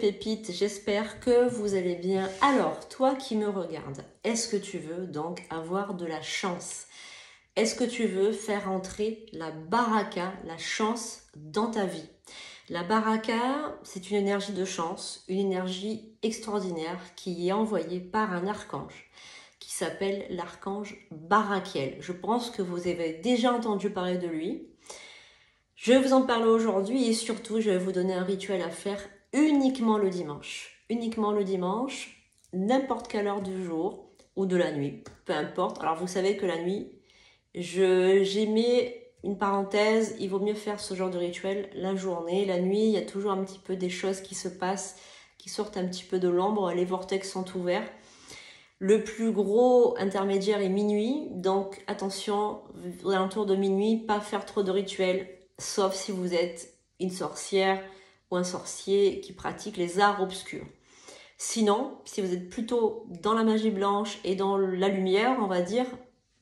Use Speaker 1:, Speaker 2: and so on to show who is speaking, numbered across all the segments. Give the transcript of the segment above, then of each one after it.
Speaker 1: pépites, j'espère que vous allez bien. Alors, toi qui me regardes, est-ce que tu veux donc avoir de la chance? Est-ce que tu veux faire entrer la baraka, la chance dans ta vie? La baraka, c'est une énergie de chance, une énergie extraordinaire qui est envoyée par un archange qui s'appelle l'archange Barakiel. Je pense que vous avez déjà entendu parler de lui. Je vais vous en parler aujourd'hui et surtout, je vais vous donner un rituel à faire uniquement le dimanche. Uniquement le dimanche, n'importe quelle heure du jour ou de la nuit, peu importe. Alors, vous savez que la nuit, j'ai mis une parenthèse, il vaut mieux faire ce genre de rituel la journée. La nuit, il y a toujours un petit peu des choses qui se passent, qui sortent un petit peu de l'ombre, les vortex sont ouverts. Le plus gros intermédiaire est minuit, donc attention, aux alentours de minuit, pas faire trop de rituels, sauf si vous êtes une sorcière ou un sorcier qui pratique les arts obscurs. Sinon, si vous êtes plutôt dans la magie blanche et dans la lumière, on va dire,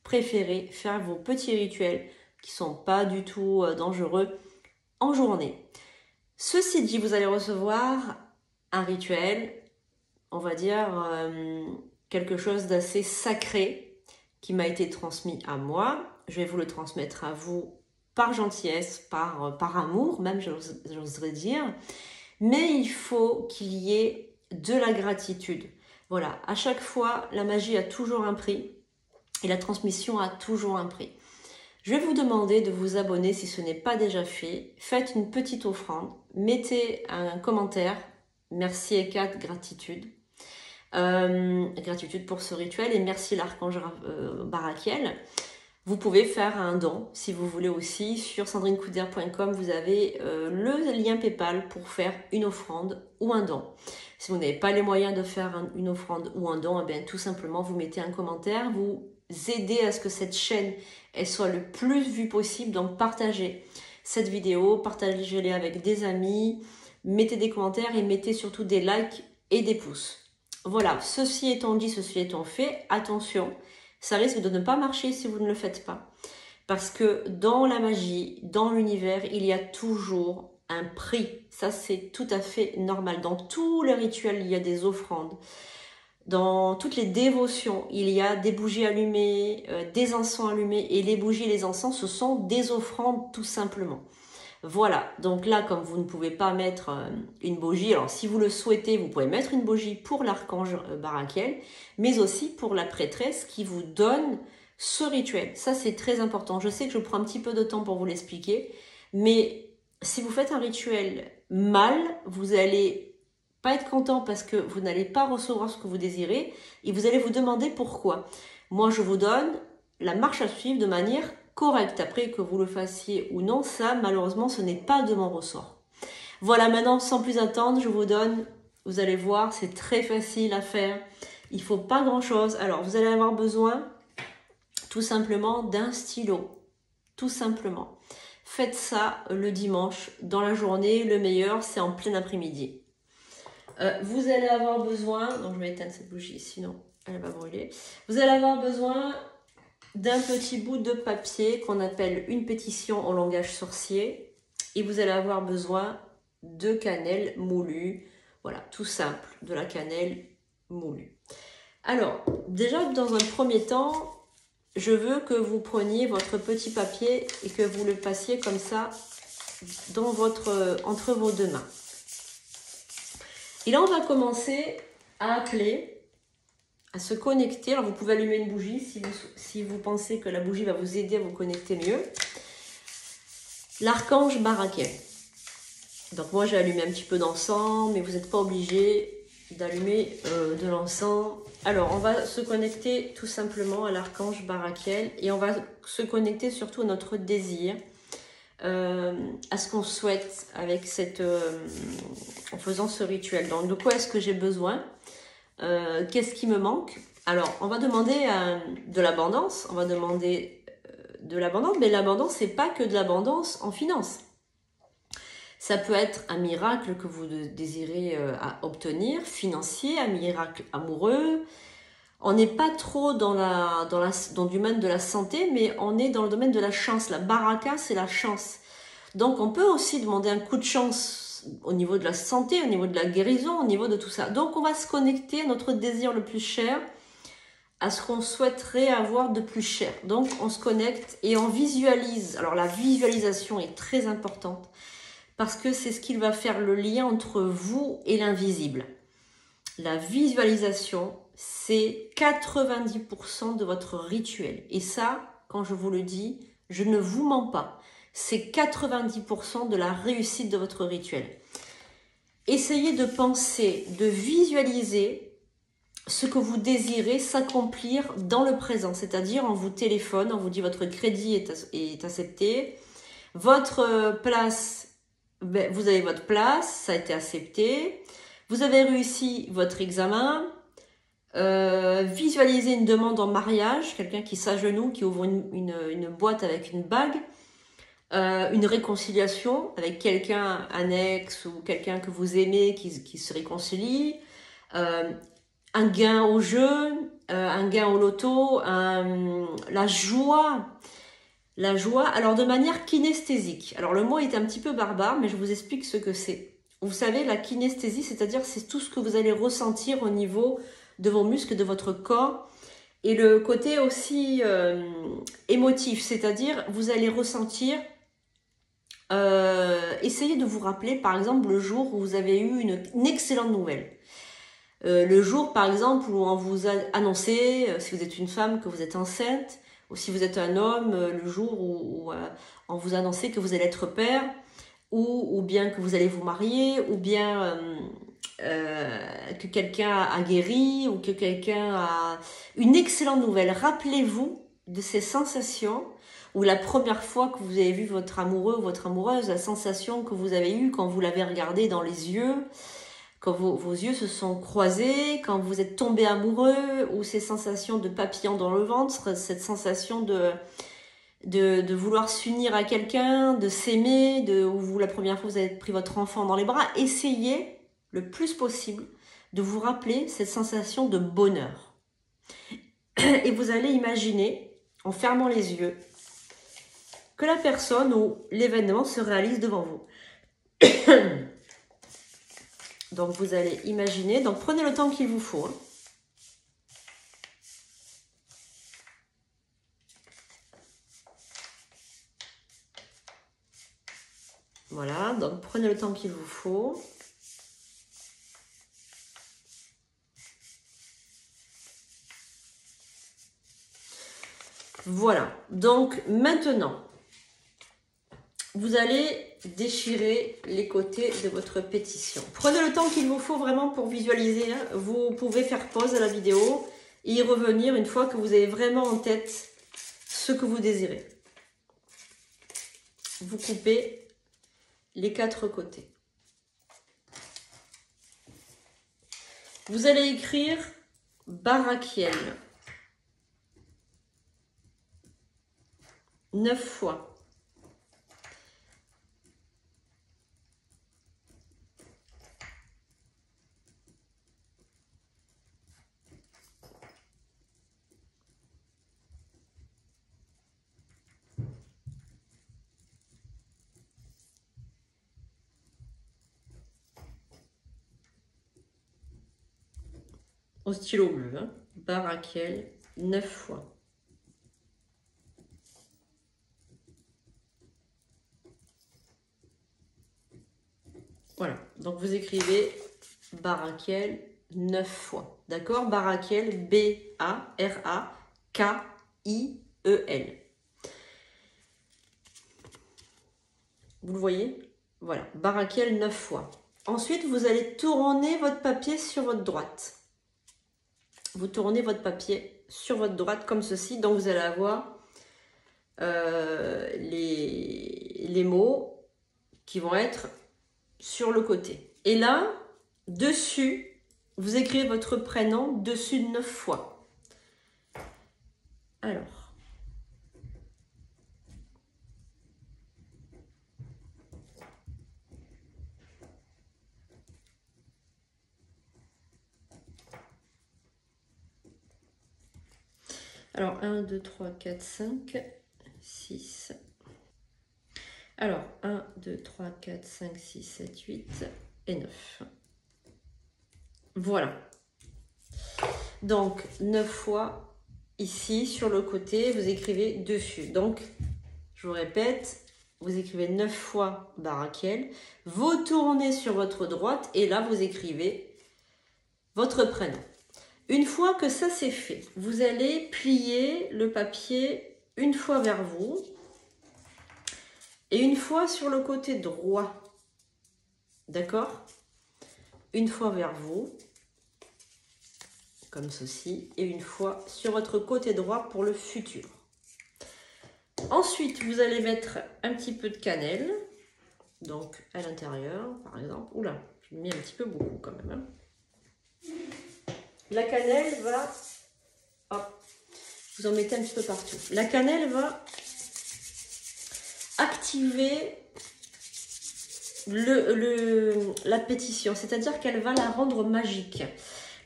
Speaker 1: préférez faire vos petits rituels qui sont pas du tout dangereux en journée. Ceci dit, vous allez recevoir un rituel, on va dire quelque chose d'assez sacré qui m'a été transmis à moi. Je vais vous le transmettre à vous par gentillesse, par amour, même j'oserais dire. Mais il faut qu'il y ait de la gratitude. Voilà, à chaque fois, la magie a toujours un prix et la transmission a toujours un prix. Je vais vous demander de vous abonner si ce n'est pas déjà fait. Faites une petite offrande, mettez un commentaire, merci Ekat, gratitude. Gratitude pour ce rituel et merci l'archange Barakiel. Vous pouvez faire un don si vous voulez aussi. Sur sandrinecouder.com, vous avez le lien PayPal pour faire une offrande ou un don. Si vous n'avez pas les moyens de faire une offrande ou un don, eh bien, tout simplement, vous mettez un commentaire, vous aidez à ce que cette chaîne elle soit le plus vue possible. Donc, partagez cette vidéo, partagez-les avec des amis, mettez des commentaires et mettez surtout des likes et des pouces. Voilà, ceci étant dit, ceci étant fait, attention, ça risque de ne pas marcher si vous ne le faites pas. Parce que dans la magie, dans l'univers, il y a toujours un prix. Ça, c'est tout à fait normal. Dans tous les rituels, il y a des offrandes. Dans toutes les dévotions, il y a des bougies allumées, des encens allumés. Et les bougies et les encens, ce sont des offrandes tout simplement. Voilà, donc là, comme vous ne pouvez pas mettre une bougie, alors si vous le souhaitez, vous pouvez mettre une bougie pour l'archange Barakiel, mais aussi pour la prêtresse qui vous donne ce rituel. Ça, c'est très important. Je sais que je prends un petit peu de temps pour vous l'expliquer, mais si vous faites un rituel mal, vous allez pas être content parce que vous n'allez pas recevoir ce que vous désirez et vous allez vous demander pourquoi. Moi, je vous donne la marche à suivre de manière correct. Après, que vous le fassiez ou non, ça, malheureusement, ce n'est pas de mon ressort. Voilà, maintenant, sans plus attendre, je vous donne, vous allez voir, c'est très facile à faire. Il ne faut pas grand-chose. Alors, vous allez avoir besoin, tout simplement, d'un stylo. Tout simplement. Faites ça le dimanche, dans la journée. Le meilleur, c'est en plein après-midi. Vous allez avoir besoin, donc je vais éteindre cette bougie, sinon elle va brûler. Vous allez avoir besoin d'un petit bout de papier qu'on appelle une pétition en langage sorcier et vous allez avoir besoin de cannelle moulue, voilà, tout simple, de la cannelle moulue. Alors, déjà dans un premier temps, je veux que vous preniez votre petit papier et que vous le passiez comme ça dans entre vos deux mains. Et là, on va commencer à appeler, à se connecter. Alors, vous pouvez allumer une bougie si vous pensez que la bougie va vous aider à vous connecter mieux. L'archange Barakiel. Donc, moi, j'ai allumé un petit peu d'encens, mais vous n'êtes pas obligé d'allumer de l'encens. Alors, on va se connecter tout simplement à l'archange Barakiel et on va se connecter surtout à notre désir, à ce qu'on souhaite avec en faisant ce rituel. Donc, de quoi est-ce que j'ai besoin? Qu'est-ce qui me manque? Alors, on va demander de l'abondance. On va demander de l'abondance, mais l'abondance, c'est pas que de l'abondance en finance. Ça peut être un miracle que vous désirez obtenir, financier, un miracle amoureux. On n'est pas trop dans le domaine de la santé, mais on est dans le domaine de la chance. La baraka, c'est la chance. Donc, on peut aussi demander un coup de chance au niveau de la santé, au niveau de la guérison, au niveau de tout ça. Donc on va se connecter à notre désir le plus cher, à ce qu'on souhaiterait avoir de plus cher. Donc on se connecte et on visualise. Alors la visualisation est très importante parce que c'est ce qui va faire le lien entre vous et l'invisible. La visualisation, c'est 90% de votre rituel. Et ça, quand je vous le dis, je ne vous mens pas. C'est 90% de la réussite de votre rituel. Essayez de penser, de visualiser ce que vous désirez s'accomplir dans le présent. C'est-à-dire, on vous téléphone, on vous dit votre crédit est accepté. Votre place, vous avez votre place, ça a été accepté. Vous avez réussi votre examen. Visualisez une demande en mariage, quelqu'un qui s'agenouille, qui ouvre une boîte avec une bague. Une réconciliation avec quelqu'un, un ex ou quelqu'un que vous aimez qui se réconcilie. Un gain au jeu, un gain au loto, la joie. La joie, alors de manière kinesthésique. Alors le mot est un petit peu barbare, mais je vous explique ce que c'est. Vous savez, la kinesthésie, c'est-à-dire c'est tout ce que vous allez ressentir au niveau de vos muscles, de votre corps. Et le côté aussi émotif, c'est-à-dire vous allez ressentir, essayez de vous rappeler par exemple le jour où vous avez eu une excellente nouvelle. Le jour par exemple où on vous a annoncé, si vous êtes une femme, que vous êtes enceinte, ou si vous êtes un homme, le jour où on vous a annoncé que vous allez être père, ou bien que vous allez vous marier, ou bien que quelqu'un a guéri, ou que quelqu'un a une excellente nouvelle. Rappelez-vous de ces sensations, ou la première fois que vous avez vu votre amoureux ou votre amoureuse, la sensation que vous avez eue quand vous l'avez regardé dans les yeux, quand vos yeux se sont croisés, quand vous êtes tombé amoureux, ou ces sensations de papillon dans le ventre, cette sensation de vouloir s'unir à quelqu'un, de s'aimer, ou la première fois vous avez pris votre enfant dans les bras. Essayez le plus possible de vous rappeler cette sensation de bonheur. Et vous allez imaginer, en fermant les yeux, que la personne ou l'événement se réalise devant vous. Donc vous allez imaginer, donc prenez le temps qu'il vous faut. Hein. Voilà, donc prenez le temps qu'il vous faut. Voilà, donc maintenant, vous allez déchirer les côtés de votre pétition. Prenez le temps qu'il vous faut vraiment pour visualiser. Hein. Vous pouvez faire pause à la vidéo et y revenir une fois que vous avez vraiment en tête ce que vous désirez. Vous coupez les 4 côtés. Vous allez écrire Barakiel 9 fois. Au stylo bleu, hein. Barakiel 9 fois. Voilà, donc vous écrivez Barakiel 9 fois. D'accord? Barakiel, B-A-R-A-K-I-E-L. Vous le voyez? Voilà, Barakiel 9 fois. Ensuite, vous allez tourner votre papier sur votre droite. Vous tournez votre papier sur votre droite comme ceci. Donc, vous allez avoir les mots qui vont être sur le côté. Et là, dessus, vous écrivez votre prénom dessus 9 fois. Alors. Alors, 1, 2, 3, 4, 5, 6. Alors, 1, 2, 3, 4, 5, 6, 7, 8 et 9. Voilà. Donc, 9 fois ici, sur le côté, vous écrivez dessus. Donc, je vous répète, vous écrivez 9 fois Barakiel, vous tournez sur votre droite et là, vous écrivez votre prénom. Une fois que ça c'est fait, vous allez plier le papier une fois vers vous et une fois sur le côté droit. D'accord? Une fois vers vous, comme ceci, et une fois sur votre côté droit pour le futur. Ensuite, vous allez mettre un petit peu de cannelle, donc à l'intérieur, par exemple. Oula, j'ai mis un petit peu beaucoup quand même. Hein. La cannelle va... Hop, vous en mettez un petit peu partout. La cannelle va activer la pétition, c'est-à-dire qu'elle va la rendre magique.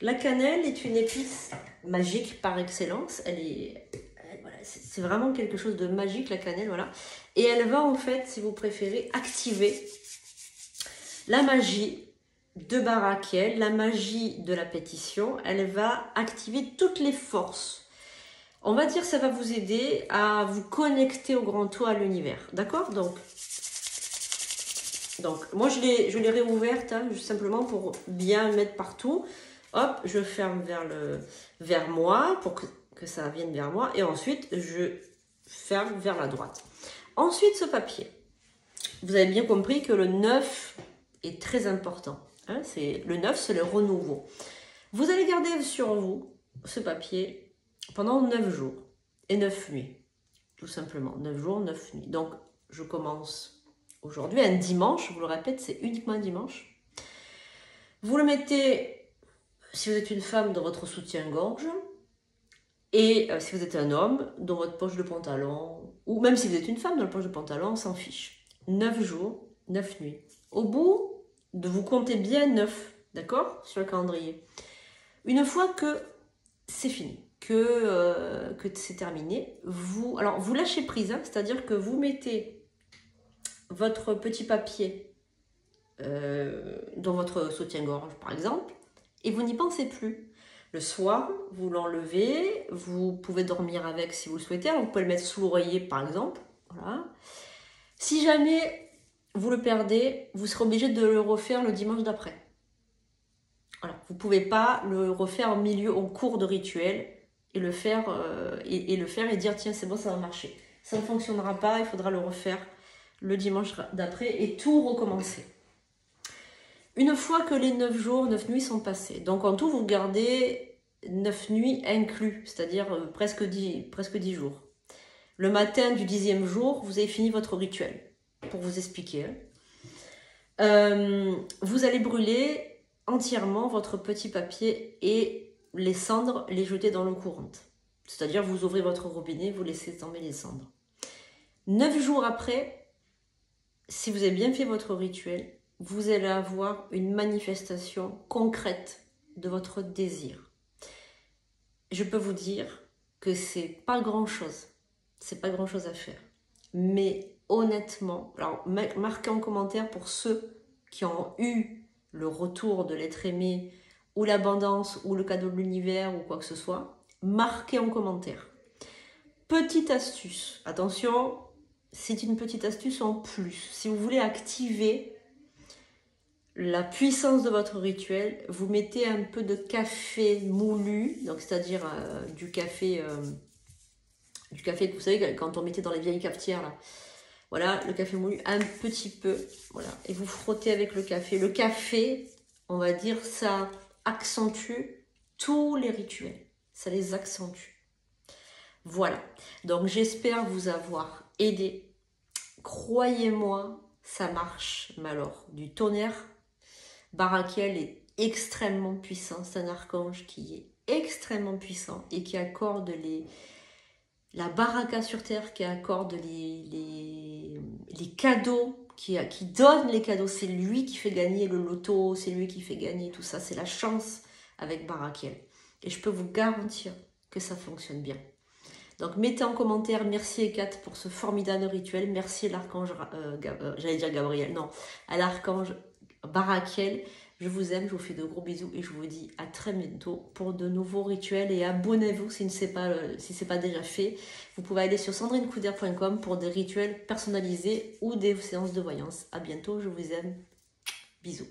Speaker 1: La cannelle est une épice magique par excellence. Voilà, c'est vraiment quelque chose de magique, la cannelle, voilà. Et elle va en fait, si vous préférez, activer la magie de Barakiel, la magie de la pétition. Elle va activer toutes les forces. On va dire ça va vous aider à vous connecter au grand tout, à l'univers. D'accord? Donc, moi, je l'ai réouverte, hein, juste simplement pour bien mettre partout. Hop, je ferme vers moi pour que ça vienne vers moi. Et ensuite, je ferme vers la droite. Ensuite, ce papier. Vous avez bien compris que le 9 est très important. Hein, le 9, c'est le renouveau. Vous allez garder sur vous ce papier pendant 9 jours et 9 nuits. Tout simplement, 9 jours, 9 nuits. Donc, je commence aujourd'hui, un dimanche, je vous le répète, c'est uniquement un dimanche. Vous le mettez, si vous êtes une femme, dans votre soutien-gorge, et si vous êtes un homme, dans votre poche de pantalon, ou même si vous êtes une femme, dans la poche de pantalon, on s'en fiche. 9 jours, 9 nuits. Au bout de vous comptez bien 9, d'accord, sur le calendrier. Une fois que c'est fini, que c'est terminé, vous lâchez prise, hein, c'est-à-dire que vous mettez votre petit papier dans votre soutien-gorge, par exemple, et vous n'y pensez plus. Le soir, vous l'enlevez, vous pouvez dormir avec si vous le souhaitez, alors vous pouvez le mettre sous l'oreiller, par exemple. Voilà. Si jamais vous le perdez, vous serez obligé de le refaire le dimanche d'après. Voilà. Vous ne pouvez pas le refaire au cours de rituel et le faire et dire tiens c'est bon, ça va marcher. Ça ne fonctionnera pas, il faudra le refaire le dimanche d'après et tout recommencer. Une fois que les 9 jours, 9 nuits sont passés, donc en tout vous gardez 9 nuits inclus, c'est-à-dire presque 10 jours. Le matin du 10e jour, vous avez fini votre rituel, pour vous expliquer. Vous allez brûler entièrement votre petit papier et les cendres, les jeter dans l'eau courante. C'est-à-dire vous ouvrez votre robinet, vous laissez tomber les cendres. 9 jours après, si vous avez bien fait votre rituel, vous allez avoir une manifestation concrète de votre désir. Je peux vous dire que c'est pas grand-chose. C'est pas grand-chose à faire. Mais honnêtement, alors marquez en commentaire pour ceux qui ont eu le retour de l'être aimé ou l'abondance ou le cadeau de l'univers ou quoi que ce soit. Marquez en commentaire. Petite astuce, attention, c'est une petite astuce en plus. Si vous voulez activer la puissance de votre rituel, vous mettez un peu de café moulu, donc c'est-à-dire du café que vous savez quand on mettait dans les vieilles cafetières là. Voilà, le café moulu, un petit peu, voilà, et vous frottez avec le café. Le café, on va dire, ça accentue tous les rituels, ça les accentue. Voilà, donc j'espère vous avoir aidé. Croyez-moi, ça marche, mais alors, du tonnerre. Barakiel est extrêmement puissant, c'est un archange qui est extrêmement puissant et qui accorde la baraka sur terre, qui accorde les cadeaux, qui donne les cadeaux. C'est lui qui fait gagner le loto, c'est lui qui fait gagner tout ça. C'est la chance avec Barakiel. Et je peux vous garantir que ça fonctionne bien. Donc mettez en commentaire, merci Hécate pour ce formidable rituel, merci l'archange, j'allais dire Gabriel, non, à l'archange Barakiel. Je vous aime, je vous fais de gros bisous et je vous dis à très bientôt pour de nouveaux rituels et abonnez-vous si ce n'est pas déjà fait. Vous pouvez aller sur sandrinecouder.com pour des rituels personnalisés ou des séances de voyance. À bientôt, je vous aime. Bisous.